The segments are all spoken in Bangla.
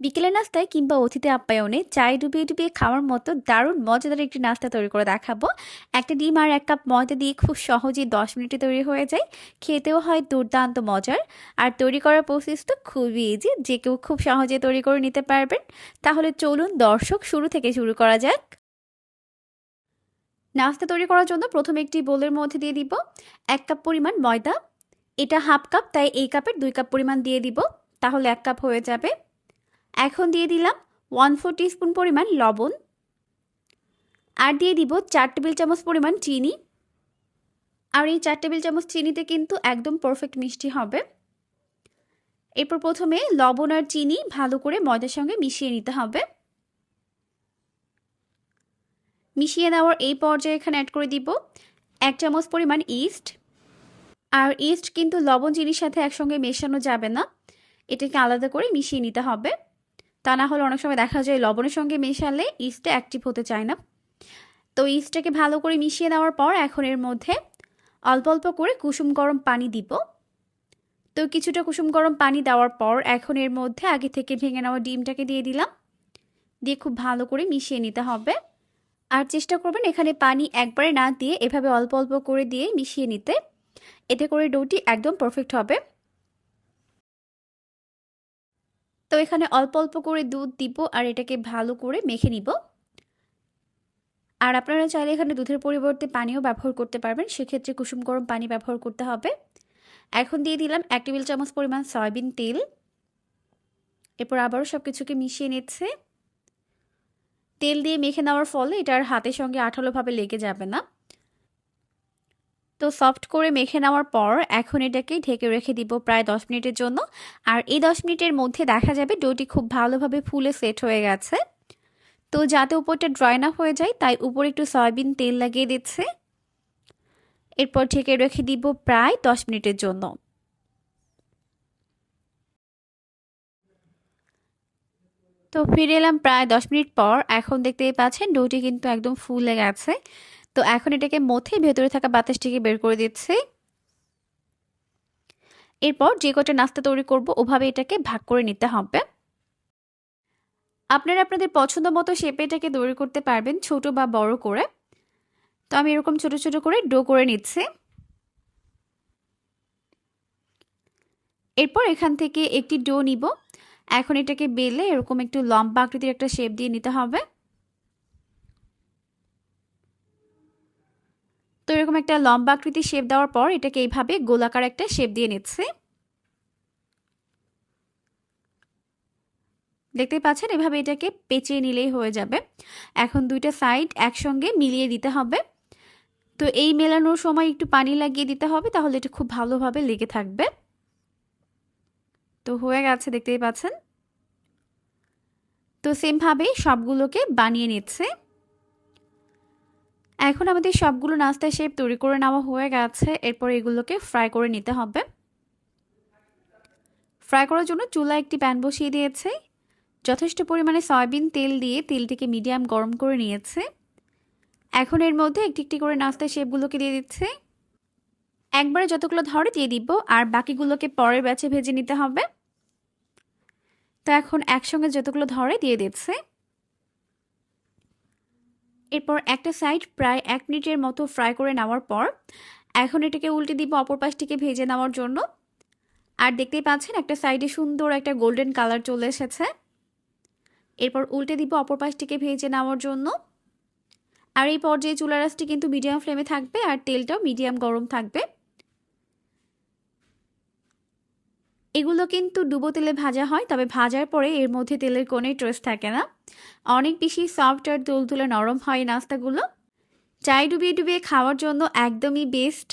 বিকেলের নাস্তায় কিংবা অতিথি আপ্যায়নে চায়ে ডুবিয়ে ডুবিয়ে খাওয়ার মতো দারুণ মজাদার একটি নাস্তা তৈরি করে দেখাবো। একটা ডিম আর 1 কাপ ময়দা দিয়ে খুব সহজেই 10 মিনিটে তৈরি হয়ে যায়। খেতেও হয় দুর্দান্ত মজার। আর তৈরি করার প্রসেস তো খুবই ইজি, যে কেউ খুব সহজে তৈরি করে নিতে পারবেন। তাহলে চলুন দর্শক, শুরু থেকে শুরু করা যাক। নাস্তা তৈরি করার জন্য প্রথমে একটি বোলের মধ্যে দিয়ে দিব 1 কাপ পরিমাণ ময়দা। এটা হাফ কাপ, তাই এই কাপের 2 কাপ পরিমাণ দিয়ে দিব, তাহলে 1 কাপ হয়ে যাবে। এখন দিয়ে দিলাম 1/4 টিস্পুন পরিমাণ লবণ, আর দিয়ে দিব 4 টেবিল চামচ পরিমাণ চিনি। আর এই 4 টেবিল চামচ চিনিতে কিন্তু একদম পারফেক্ট মিষ্টি হবে। এরপর প্রথমে লবণ আর চিনি ভালো করে ময়দার সঙ্গে মিশিয়ে নিতে হবে। মিশিয়ে নেওয়ার এই পর্যায়ে এখানে অ্যাড করে দিব 1 চামচ পরিমাণ ইস্ট। আর ইস্ট কিন্তু লবণ চিনির সাথে একসঙ্গে মেশানো যাবে না, এটাকে আলাদা করে মিশিয়ে নিতে হবে। তা না হলে অনেক সময় দেখা যায় লবণের সঙ্গে মেশালে ইস্টটা অ্যাক্টিভ হতে চায় না। তো ইস্টটাকে ভালো করে মিশিয়ে দেওয়ার পর এখন এর মধ্যে অল্প অল্প করে কুসুম গরম পানি দিব। তো কিছুটা কুসুম গরম পানি দেওয়ার পর এখন এর মধ্যে আগে থেকে ভেঙে নেওয়া ডিমটাকে দিয়ে দিলাম। দিয়ে খুব ভালো করে মিশিয়ে নিতে হবে। আর চেষ্টা করবেন এখানে পানি একবারে না দিয়ে এভাবে অল্প অল্প করে দিয়ে মিশিয়ে নিতে, এতে করে ডোটি একদম পারফেক্ট হবে। তো এখানে অল্প অল্প করে দুধ দিব আর এটাকে ভালো করে মেখে নিব। আর আপনারা চাইলে এখানে দুধের পরিবর্তে পানিও ব্যবহার করতে পারবেন, সেক্ষেত্রে কুসুম গরম পানি ব্যবহার করতে হবে। এখন দিয়ে দিলাম 1 টেবিল চামচ পরিমাণ সয়াবিন তেল। এরপর আবারও সব কিছুকে মিশিয়ে নিচ্ছে। তেল দিয়ে মেখে নেওয়ার ফলে এটার হাতের সঙ্গে আঠালোভাবে লেগে যাবে না। তো সফট করে মেখে নেওয়ার পর এখন এটাকে ঢেকে রেখে দিব প্রায় 10 মিনিটের জন্য। আর এই 10 মিনিটের মধ্যে দেখা যাবে ডোটি খুব ভালোভাবে ফুলে সেট হয়ে গেছে। তো যাতে উপরটা ড্রাই না হয়ে যায় তাই উপরে একটু সয়াবিন তেল লাগিয়ে দিচ্ছে। এরপর ঢেকে রেখে দিব প্রায় 10 মিনিটের জন্য। তো ফিরে এলাম প্রায় 10 মিনিট পর। এখন দেখতেই পাচ্ছেন ডোটি কিন্তু একদম ফুলে গেছে। তো এখন এটাকে মথে ভেতরে থাকা বাতাসটিকে বের করে দিচ্ছি। এরপর যে কটা নাস্তা তৈরি করব ওভাবে এটাকে ভাগ করে নিতে হবে। আপনারা আপনাদের পছন্দ মতো শেপে এটাকে তৈরি করতে পারবেন, ছোট বা বড় করে। তো আমি এরকম ছোট ছোট করে ডো করে নিচ্ছি। এরপর এখান থেকে একটি ডো নিব। এখন এটাকে বেলে এরকম একটু লম্বা আকৃতির একটা শেপ দিয়ে নিতে হবে। তো এরকম একটা লম্বা আকৃতির শেপ দেওয়ার পর এটাকে এইভাবে গোলাকার একটা শেপ দিয়ে নিচ্ছি। দেখতেই পাচ্ছেন এভাবে এটাকে পেঁচিয়ে নিলেই হয়ে যাবে। এখন দুইটা সাইড একসঙ্গে মিলিয়ে দিতে হবে। তো এই মেলানোর সময় একটু পানি লাগিয়ে দিতে হবে, তাহলে এটা খুব ভালোভাবে লেগে থাকবে। তো হয়ে গেছে, দেখতেই পাচ্ছেন। তো সেমভাবে সবগুলোকে বানিয়ে নিচ্ছে। এখন আমাদের সবগুলো নাস্তার শেপ তৈরি করে নেওয়া হয়ে গেছে। এরপর এগুলোকে ফ্রাই করে নিতে হবে। ফ্রাই করার জন্য চুলায় একটি প্যান বসিয়ে দিয়েছে। যথেষ্ট পরিমাণে সয়াবিন তেল দিয়ে তেলটিকে মিডিয়াম গরম করে নিয়েছে। এখন এর মধ্যে একটি একটি করে নাস্তার শেপগুলোকে দিয়ে দিচ্ছে। একবারে যতগুলো ধরে দিয়ে দিব, আর বাকিগুলোকে পরের ব্যাচে ভেজে নিতে হবে। তো এখন একসঙ্গে যতগুলো ধরে দিয়ে দিচ্ছে। এরপর একটা সাইড প্রায় 1 মিনিটের মতো ফ্রাই করে নেওয়ার পর এখন এটাকে উল্টে দিব অপর পাশটিকে ভেজে নেওয়ার জন্য। আর দেখতেই পাচ্ছেন একটা সাইডে সুন্দর একটা গোল্ডেন কালার চলে এসেছে। এরপর উল্টে দিব অপর পাশটিকে ভেজে নেওয়ার জন্য। আর এই পর্যায়ে চুলার আঁচটি কিন্তু মিডিয়াম ফ্লেমে থাকবে আর তেলটাও মিডিয়াম গরম থাকবে। এগুলো কিন্তু ডুবো তেলে ভাজা হয়, তবে ভাজার পরে এর মধ্যে তেলের কোনো ট্রেস থাকে না। অনেক বেশি সফট আর তুলতুলে নরম হয় নাস্তাগুলো। চায়ে ডুবিয়ে ডুবিয়ে খাওয়ার জন্য একদমই বেস্ট।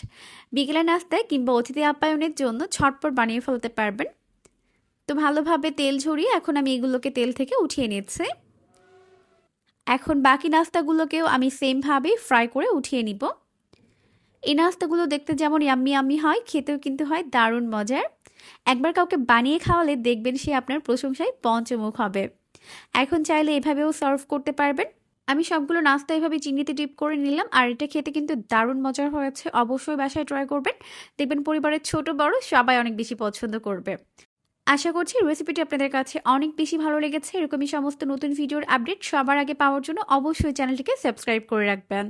বিকেলের নাস্তায় কিংবা অতিথি আপ্যায়নের জন্য ঝটপট বানিয়ে ফেলতে পারবেন। তো ভালোভাবে তেল ঝরিয়ে এখন আমি এগুলোকে তেল থেকে উঠিয়ে নিচ্ছি। এখন বাকি নাস্তাগুলোকেও আমি সেমভাবে ফ্রাই করে উঠিয়ে নিব। এই নাস্তাগুলো দেখতে যেমন ইয়াম্মি ইয়াম্মি হয়, খেতেও কিন্তু হয় দারুণ মজার। একবার কাউকে বানিয়ে খাওয়ালে দেখবেন সে আপনার প্রশংসায় পঞ্চমুখ হবে। এখন চাইলে এভাবেও সার্ভ করতে পারবেন। আমি সবগুলো নাস্তা এভাবে চিনিতে ডিপ করে নিলাম, আর এটা খেতে কিন্তু দারুণ মজার হয়েছে। অবশ্যই বাসায় ট্রাই করবেন, দেখবেন পরিবারের ছোট বড় সবাই অনেক বেশি পছন্দ করবে। আশা করছি রেসিপিটি আপনাদের কাছে অনেক বেশি ভালো লেগেছে। এরকমই সমস্ত নতুন ভিডিওর আপডেট সবার আগে পাওয়ার জন্য অবশ্যই চ্যানেলটিকে সাবস্ক্রাইব করে রাখবেন।